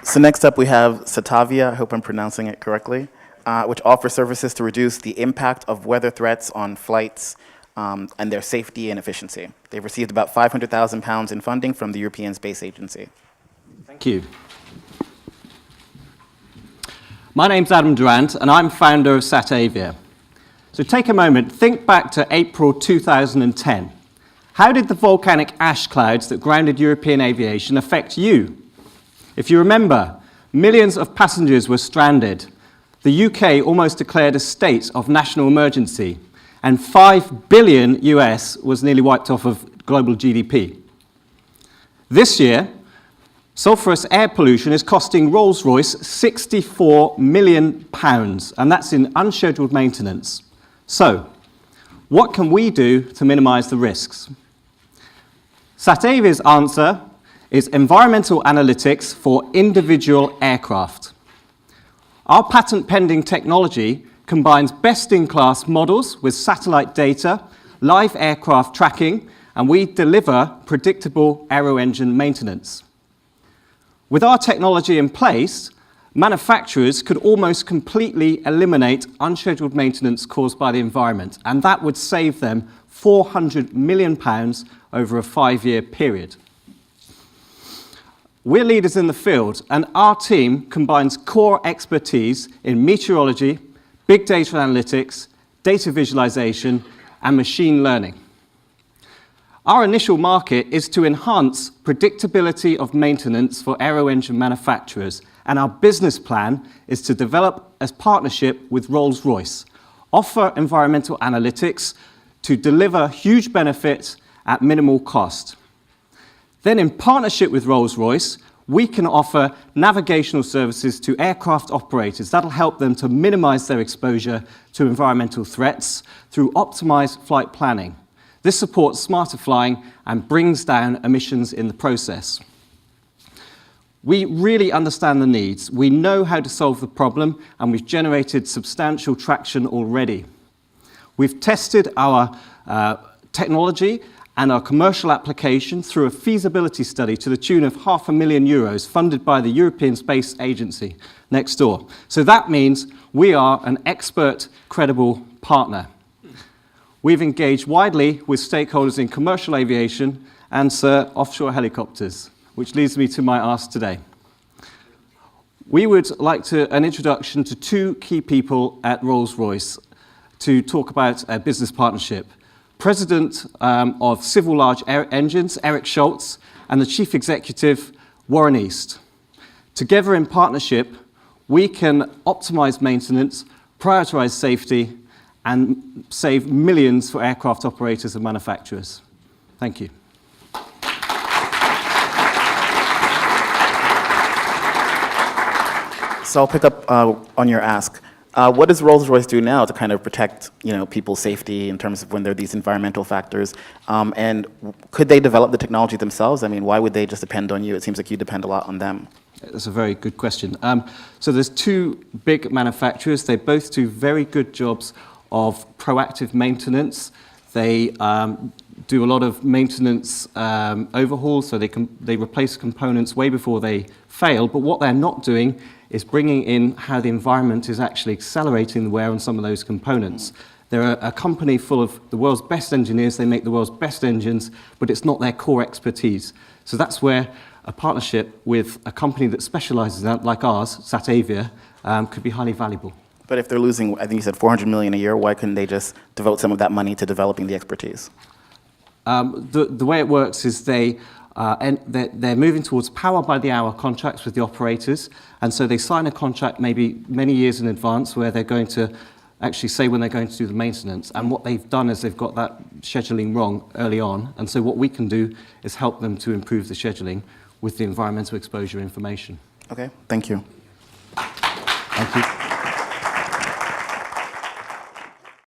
So next up we have Satavia, I hope I'm pronouncing it correctly, which offers services to reduce the impact of weather threats on flights and their safety and efficiency. They've received about £500,000 in funding from the European Space Agency. Thank you. My name's Adam Durant, and I'm founder of Satavia. So take a moment, think back to April 2010. How did the volcanic ash clouds that grounded European aviation affect you? If you remember, millions of passengers were stranded. The UK almost declared a state of national emergency, and $5 billion US was nearly wiped off of global GDP. This year, sulphurous air pollution is costing Rolls-Royce £64 million, and that's in unscheduled maintenance. So, what can we do to minimize the risks? Satavia's answer is environmental analytics for individual aircraft. Our patent-pending technology combines best-in-class models with satellite data, live aircraft tracking, and we deliver predictable aero-engine maintenance. With our technology in place, manufacturers could almost completely eliminate unscheduled maintenance caused by the environment, and that would save them £400 million over a 5-year period. We're leaders in the field, and our team combines core expertise in meteorology, big data analytics, data visualization, and machine learning. Our initial market is to enhance predictability of maintenance for aero-engine manufacturers, and our business plan is to develop a partnership with Rolls-Royce, offer environmental analytics to deliver huge benefits at minimal cost. Then, in partnership with Rolls-Royce, we can offer navigational services to aircraft operators. That'll help them to minimize their exposure to environmental threats through optimized flight planning. This supports smarter flying and brings down emissions in the process. We really understand the needs. We know how to solve the problem, and we've generated substantial traction already. We've tested our technology and our commercial application through a feasibility study to the tune of €500,000 funded by the European Space Agency next door. So that means we are an expert, credible partner. We've engaged widely with stakeholders in commercial aviation and offshore helicopters, which leads me to my ask today. We would like an introduction to two key people at Rolls-Royce to talk about a business partnership. President of Civil Large Engines, Eric Schultz, and the Chief Executive, Warren East. Together in partnership, we can optimize maintenance, prioritize safety, and save millions for aircraft operators and manufacturers. Thank you. So I'll pick up on your ask. What does Rolls-Royce do now to kind of protect, people's safety in terms of when there are these environmental factors? And could they develop the technology themselves? I mean, why would they just depend on you? It seems like you depend a lot on them. That's a very good question. So there's two big manufacturers. They both do very good jobs of proactive maintenance. They do a lot of maintenance overhauls, so they replace components way before they fail. But what they're not doing is bringing in how the environment is actually accelerating the wear on some of those components. They're a company full of the world's best engineers. They make the world's best engines, but it's not their core expertise. So that's where a partnership with a company that specializes in that, like ours, Satavia, could be highly valuable. But if they're losing, I think you said $400 million a year, why couldn't they just devote some of that money to developing the expertise? The way it works is they're moving towards power-by-the-hour contracts with the operators, and so they sign a contract maybe many years in advance where they're going to actually say when they're going to do the maintenance. And what they've done is they've got that scheduling wrong early on, and so what we can do is help them to improve the scheduling with the environmental exposure information. Okay, thank you. Thank you.